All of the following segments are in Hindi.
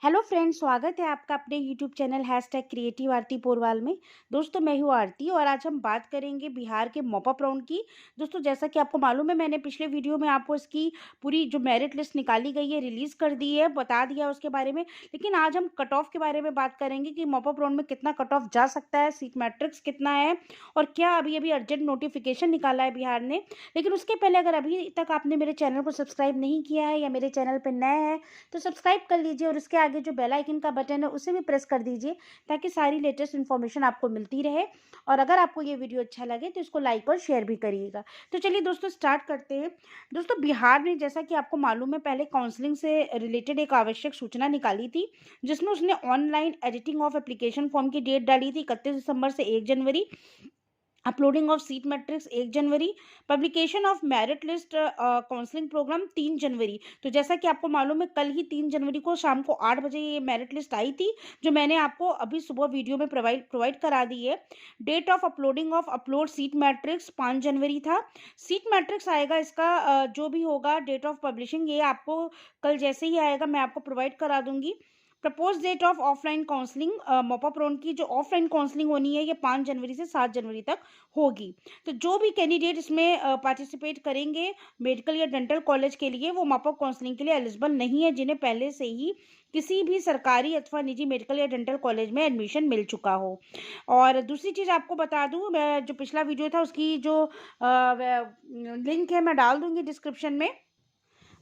हेलो फ्रेंड्स, स्वागत है आपका अपने यूट्यूब चैनल हैशटैग क्रिएटिव आरती पोरवाल में। दोस्तों, मैं हूँ आरती और आज हम बात करेंगे बिहार के मॉपअप राउंड की। दोस्तों, जैसा कि आपको मालूम है, मैंने पिछले वीडियो में आपको इसकी पूरी जो मेरिट लिस्ट निकाली गई है रिलीज़ कर दी है, बता दिया उसके बारे में। लेकिन आज हम कट ऑफ के बारे में बात करेंगे कि मॉपअप राउंड में कितना कट ऑफ जा सकता है, सीट मैट्रिक्स कितना है और क्या अभी अभी अर्जेंट नोटिफिकेशन निकाला है बिहार ने। लेकिन उसके पहले अगर अभी तक आपने मेरे चैनल को सब्सक्राइब नहीं किया है या मेरे चैनल पर नए हैं तो सब्सक्राइब कर लीजिए और उसके आगे जो बेल आइकन का बटन है उसे भी प्रेस कर दीजिए ताकि सारी लेटेस्ट इन्फॉर्मेशन आपको मिलती रहे। और अगर आपको ये वीडियो अच्छा लगे तो इसको लाइक और शेयर भी करिएगा। तो चलिए दोस्तों, स्टार्ट करते हैं। दोस्तों, बिहार ने, जैसा कि आपको मालूम है, पहले काउंसलिंग से रिलेटेड एक आवश्यक सूचना निकाली थी जिसमें उसने online editing of application form की डेट डाली थी 31 दिसंबर से 1 जनवरी, अपलोडिंग ऑफ सीट मैट्रिक्स 1 जनवरी, publication of merit list counselling programme 3 जनवरी। तो जैसा कि आपको मालूम है, कल ही 3 जनवरी को शाम को 8 बजे ये मेरिट लिस्ट आई थी जो मैंने आपको अभी सुबह वीडियो में प्रोवाइड करा दी है। Date of uploading of upload seat matrix 5 जनवरी था। सीट मैट्रिक्स आएगा इसका जो भी होगा, डेट ऑफ पब्लिशिंग ये आपको कल जैसे ही आएगा मैं आपको प्रोवाइड करा दूंगी। Propose date of offline counselling mop up round की जो ऑफलाइन काउंसलिंग होनी है ये 5 जनवरी से 7 जनवरी तक होगी। तो जो भी कैंडिडेट इसमें पार्टिसिपेट करेंगे मेडिकल या डेंटल कॉलेज के लिए, वो मॉपअप काउंसलिंग के लिए एलिजिबल नहीं है जिन्हें पहले से ही किसी भी सरकारी अथवा निजी मेडिकल या डेंटल कॉलेज में एडमिशन मिल चुका हो। और दूसरी चीज़ आपको बता दूं, मैं जो पिछला वीडियो था उसकी जो लिंक है मैं डाल दूंगी डिस्क्रिप्शन में।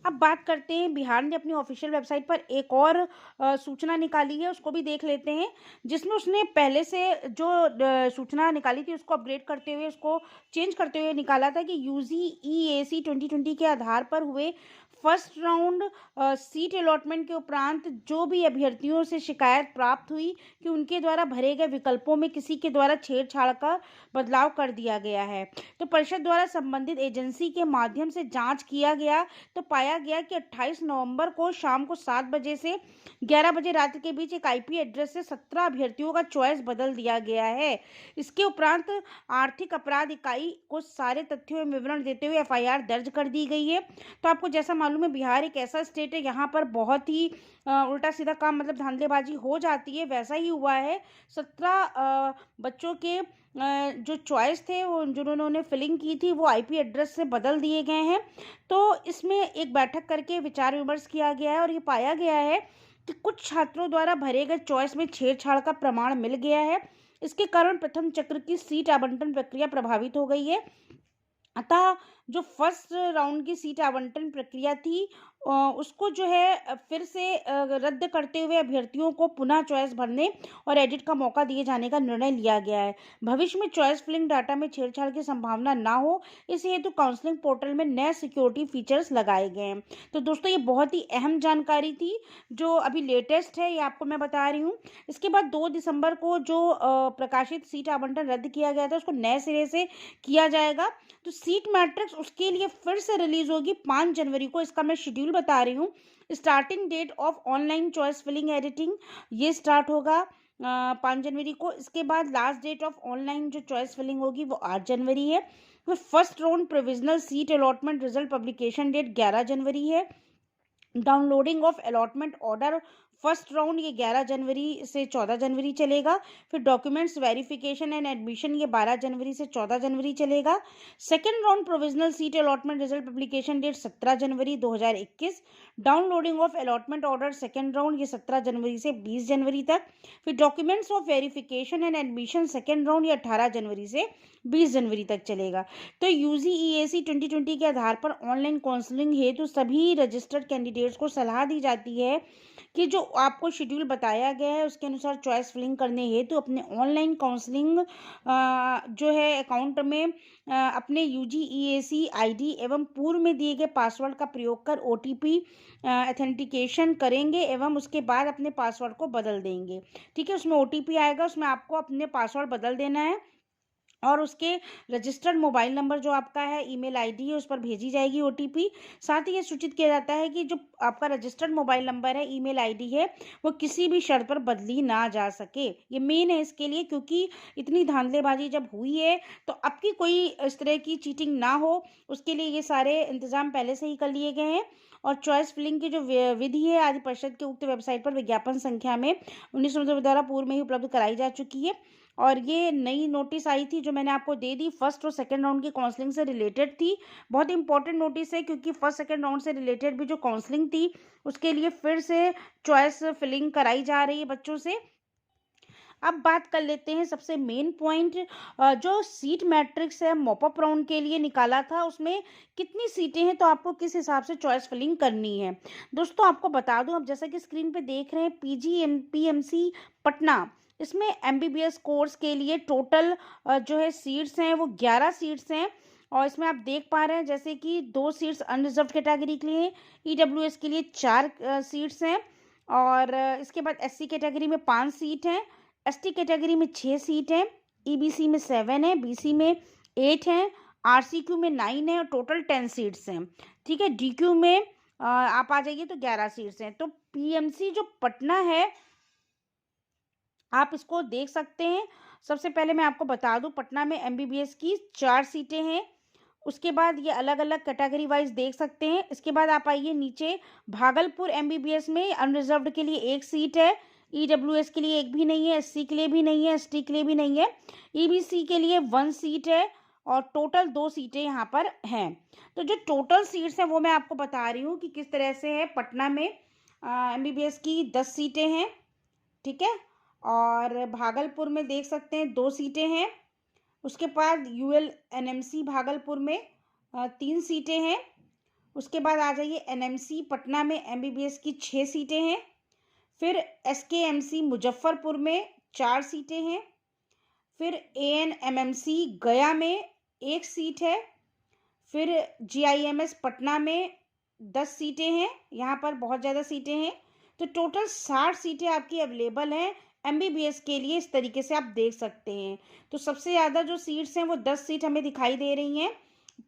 अब बात करते हैं, बिहार ने अपनी ऑफिशियल वेबसाइट पर एक और सूचना निकाली है, उसको भी देख लेते हैं। जिसमें उसने पहले से जो सूचना निकाली थी उसको अपग्रेड करते हुए, उसको चेंज करते हुए निकाला था कि यूजीईएसी 2020 के आधार पर हुए फर्स्ट राउंड सीट अलॉटमेंट के उपरांत जो भी अभ्यर्थियों से शिकायत प्राप्त हुई कि उनके द्वारा भरे गए विकल्पों में किसी के द्वारा छेड़छाड़ का बदलाव कर दिया गया है, तो परिषद द्वारा संबंधित एजेंसी के माध्यम से जांच किया गया तो पाया गया कि 28 नवंबर को शाम को 7 बजे से 11 बजे रात के बीच एक आईपी एड्रेस से 17 अभ्यर्थियों का चॉइस बदल दिया गया है। इसके उपरांत आर्थिक अपराध इकाई को सारे तथ्यों एवं विवरण देते हुए एफआईआर दर्ज कर दी गई है। तो आपको जैसा मालूम है, बिहार एक ऐसा स्टेट है यहाँ पर बहुत ही उल्टा सीधा काम, मतलब धांधलेबाजी हो जाती है, वैसा ही हुआ है। 17 बच्चों के जो चॉइस थे वो जिन्होंने फिलिंग की थी वो आईपी एड्रेस से बदल दिए गए हैं। तो इसमें एक बैठक करके विचार विमर्श किया गया है और ये पाया गया है कि कुछ छात्रों द्वारा भरे गए चॉइस में छेड़छाड़ का प्रमाण मिल गया है। इसके कारण प्रथम चक्र की सीट आवंटन प्रक्रिया प्रभावित हो गई है। अतः जो फर्स्ट राउंड की सीट आवंटन प्रक्रिया थी उसको जो है फिर से रद्द करते हुए अभ्यर्थियों को पुनः चॉइस भरने और एडिट का मौका दिए जाने का निर्णय लिया गया है। भविष्य में चॉइस फिलिंग डाटा में छेड़छाड़ की संभावना ना हो, इस हेतु काउंसलिंग पोर्टल में नए सिक्योरिटी फीचर्स लगाए गए हैं। तो दोस्तों, ये बहुत ही अहम जानकारी थी जो अभी लेटेस्ट है, ये आपको मैं बता रही हूँ। इसके बाद 2 दिसंबर को जो प्रकाशित सीट आवंटन रद्द किया गया था उसको नए सिरे से किया जाएगा। तो सीट मैट्रिक्स उसके लिए फिर से रिलीज होगी 5 जनवरी को। इसका मैं शेड्यूल बता रही हूँ। Starting date of online choice filling editing ये स्टार्ट होगा 5 जनवरी को। इसके बाद लास्ट डेट ऑफ ऑनलाइन जो चॉइस फिलिंग होगी वो 8 जनवरी है। फिर first round provisional seat allotment result publication date 11 जनवरी है। Downloading of allotment order first round ये 11 जनवरी से 14 जनवरी चलेगा। फिर डॉक्यूमेंट्स वेरिफिकेशन एंड एडमिशन ये 12 जनवरी से 14 जनवरी चलेगा। Second round provisional seat allotment result publication date 17 जनवरी 2021। Downloading of allotment order second round ये 17 जनवरी से 20 जनवरी तक। फिर documents of verification and admission second round ये 18 जनवरी से 20 जनवरी तक चलेगा। तो यूजीईएसी 2020 के आधार पर ऑनलाइन काउंसलिंग हेतु सभी रजिस्टर्ड कैंडिडेट्स को सलाह दी जाती है कि जो आपको शेड्यूल बताया गया है उसके अनुसार चॉइस फिलिंग करने हेतु अपने ऑनलाइन काउंसलिंग जो है अकाउंट में अपने यूजीईएसी आईडी एवं पूर्व में दिए गए पासवर्ड का प्रयोग कर ओटीपी ऑथेंटिकेशन करेंगे एवं उसके बाद अपने पासवर्ड को बदल देंगे। ठीक है, उसमें ओटीपी आएगा, उसमें आपको अपने पासवर्ड बदल देना है और उसके रजिस्टर्ड मोबाइल नंबर जो आपका है, ईमेल आईडी है, उस पर भेजी जाएगी ओटीपी। साथ ही ये सूचित किया जाता है कि जो आपका रजिस्टर्ड मोबाइल नंबर है, ईमेल आईडी है, वो किसी भी शर्त पर बदली ना जा सके। ये मेन है इसके लिए, क्योंकि इतनी धांधलेबाजी जब हुई है तो आपकी कोई इस तरह की चीटिंग ना हो, उसके लिए ये सारे इंतजाम पहले से ही कर लिए गए हैं। और चॉइस फिलिंग की जो विधि है आज परिषद के उक्त वेबसाइट पर विज्ञापन संख्या में 19 द्वारा पूर्व में ही उपलब्ध कराई जा चुकी है। और ये नई नोटिस आई थी जो मैंने आपको दे दी, फर्स्ट और सेकंड राउंड की काउंसलिंग से रिलेटेड थी। बहुत इंपॉर्टेंट नोटिस है, क्योंकि फर्स्ट सेकंड राउंड से रिलेटेड भी जो काउंसलिंग थी उसके लिए फिर से चॉइस फिलिंग कराई जा रही है बच्चों से। अब बात कर लेते हैं सबसे मेन पॉइंट, जो सीट मैट्रिक्स है मॉप अप राउंड के लिए निकाला था, उसमें कितनी सीटें हैं, तो आपको किस हिसाब से चॉइस फिलिंग करनी है। दोस्तों आपको बता दूं, अब जैसा कि स्क्रीन पे देख रहे हैं, पीजीएमपीएमसी पटना, इसमें एमबीबीएस कोर्स के लिए टोटल जो है सीट्स हैं वो 11 सीट्स हैं। और इसमें आप देख पा रहे हैं जैसे कि 2 सीट्स अनरिजर्व कैटेगरी के लिए, ईडब्ल्यूएस के लिए 4 सीट्स हैं। और इसके बाद एससी कैटेगरी में 5 सीट हैं, एसटी कैटेगरी में 6 सीट हैं, ईबीसी में 7 है, बीसी में 8 हैं, आरसीक्यू में 9 है और टोटल 10 सीट्स हैं। ठीक है, डीक्यू में आप आ जाइए तो 11 सीट्स हैं। तो पीएमसी जो पटना है, आप इसको देख सकते हैं। सबसे पहले मैं आपको बता दूं, पटना में एमबीबीएस की 4 सीटें हैं। उसके बाद ये अलग अलग कैटेगरी वाइज देख सकते हैं। इसके बाद आप आइए नीचे, भागलपुर एमबीबीएस में अनरिजर्व्ड के लिए 1 सीट है, ईडब्ल्यूएस के लिए 1 भी नहीं है, एससी के लिए भी नहीं है, एसटी के लिए भी नहीं है, ईबीसी के लिए 1 सीट है और टोटल 2 सीटें यहाँ पर हैं। तो जो टोटल सीट्स हैं वो मैं आपको बता रही हूँ कि किस तरह से है। पटना में एमबीबीएस की 10 सीटें हैं, ठीक है। और भागलपुर में देख सकते हैं 2 सीटें हैं। उसके बाद यूएल एनएमसी भागलपुर में 3 सीटें हैं। उसके बाद आ जाइए एनएमसी पटना में एमबीबीएस की 6 सीटें हैं। फिर एसकेएमसी मुजफ्फरपुर में 4 सीटें हैं। फिर एएनएमएमसी गया में 1 सीट है। फिर जीआईएमएस पटना में 10 सीटें हैं, यहाँ पर बहुत ज़्यादा सीटें हैं। तो टोटल 60 सीटें आपकी अवेलेबल हैं एमबीबीएस के लिए, इस तरीके से आप देख सकते हैं। तो सबसे ज़्यादा जो सीट्स हैं वो 10 सीट हमें दिखाई दे रही हैं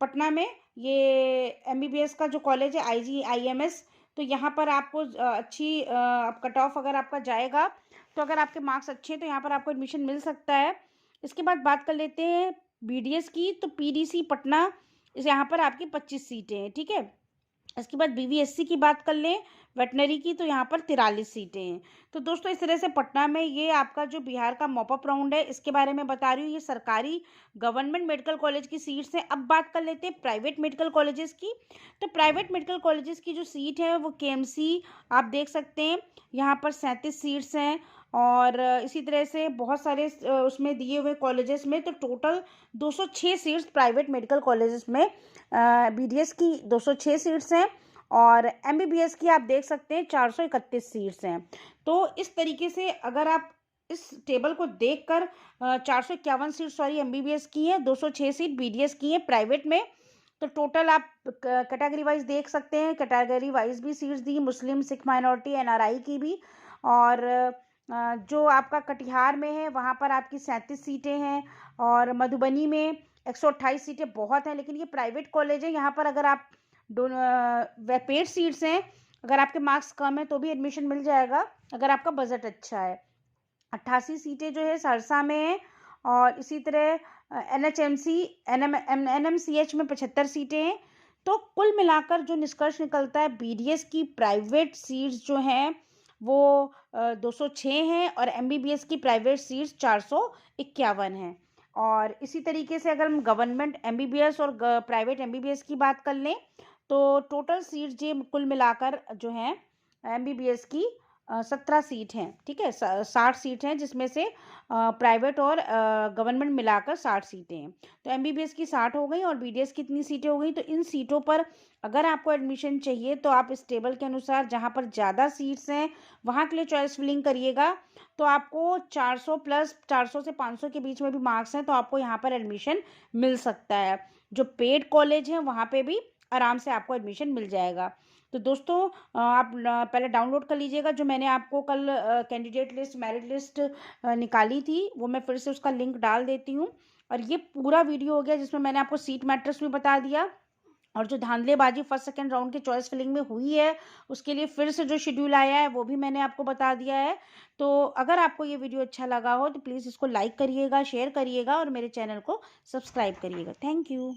पटना में। ये एमबीबीएस का जो कॉलेज है आईजीआईएमएस, तो यहाँ पर आपको अच्छी कट ऑफ अगर आपका जाएगा, तो अगर आपके मार्क्स अच्छे हैं तो यहाँ पर आपको एडमिशन मिल सकता है। इसके बाद बात कर लेते हैं बीडीएस की, तो पीडीसी पटना, इस यहाँ पर आपकी 25 सीटें हैं, ठीक है। इसके बाद बीवीएससी की बात कर लें वेटनरी की, तो यहाँ पर 43 सीटें हैं। तो दोस्तों इस तरह से पटना में ये आपका जो बिहार का मॉप अप राउंड है इसके बारे में बता रही हूँ। ये सरकारी गवर्नमेंट मेडिकल कॉलेज की सीट्स हैं। अब बात कर लेते हैं प्राइवेट मेडिकल कॉलेजेस की। तो प्राइवेट मेडिकल कॉलेजेस की जो सीट है वो केएमसी, आप देख सकते हैं यहाँ पर 37 सीट्स हैं। और इसी तरह से बहुत सारे उसमें दिए हुए कॉलेजेस में, तो total 206 seats private medical colleges में बीडीएस की 206 सीट्स हैं। और एमबीबीएस की आप देख सकते हैं 431 सीट्स हैं। तो इस तरीके से अगर आप इस टेबल को देखकर 451 सीट सॉरी एमबीबीएस की है, 206 सीट बीडीएस की है प्राइवेट में। तो टोटल आप कैटेगरी वाइज देख सकते हैं, कैटेगरी वाइज भी सीट्स दी, मुस्लिम, सिख माइनॉरिटी, एनआरआई की भी। और जो आपका कटिहार में है वहाँ पर आपकी 37 सीटें हैं। और मधुबनी में 128 सीटें बहुत हैं, लेकिन ये प्राइवेट कॉलेज है, यहाँ पर अगर आप दोनों पेड सीट्स हैं, अगर आपके मार्क्स कम है तो भी एडमिशन मिल जाएगा अगर आपका बजट अच्छा है। 88 सीटें जो है सहरसा में है। और इसी तरह एनएचएमसी एनएमसीएच में 75 सीटें हैं। तो कुल मिलाकर जो निष्कर्ष निकलता है, बीडीएस की प्राइवेट सीट्स जो हैं वो 206 हैं और एमबीबीएस की प्राइवेट सीट्स 451 हैं। और इसी तरीके से अगर हम गवर्नमेंट एमबीबीएस और प्राइवेट एमबीबीएस की बात कर लें, तो टोटल सीट्स जो कुल मिलाकर जो हैं एमबीबीएस की 17 सीट हैं, ठीक है। 60 सीट हैं, जिसमें से प्राइवेट और गवर्नमेंट मिलाकर 60 सीटें हैं। तो एमबीबीएस की 60 हो गई और बीडीएस की कितनी सीटें हो गई। तो इन सीटों पर अगर आपको एडमिशन चाहिए तो आप इस टेबल के अनुसार जहाँ पर ज़्यादा सीट्स हैं वहाँ के लिए चॉइस फिलिंग करिएगा। तो आपको 400 प्लस 400 से 500 के बीच में भी मार्क्स हैं तो आपको यहाँ पर एडमिशन मिल सकता है। जो पेड कॉलेज हैं वहाँ पे भी आराम से आपको एडमिशन मिल जाएगा। तो दोस्तों आप पहले डाउनलोड कर लीजिएगा, जो मैंने आपको कल कैंडिडेट लिस्ट मेरिट लिस्ट निकाली थी वो मैं फिर से उसका लिंक डाल देती हूँ। और ये पूरा वीडियो हो गया जिसमें मैंने आपको सीट मैट्रेस भी बता दिया, और जो धांधलेबाजी फर्स्ट सेकंड राउंड के चॉइस फिलिंग में हुई है उसके लिए फिर से जो शेड्यूल आया है वो भी मैंने आपको बता दिया है। तो अगर आपको ये वीडियो अच्छा लगा हो तो प्लीज़ इसको लाइक करिएगा, शेयर करिएगा और मेरे चैनल को सब्सक्राइब करिएगा। Thank you.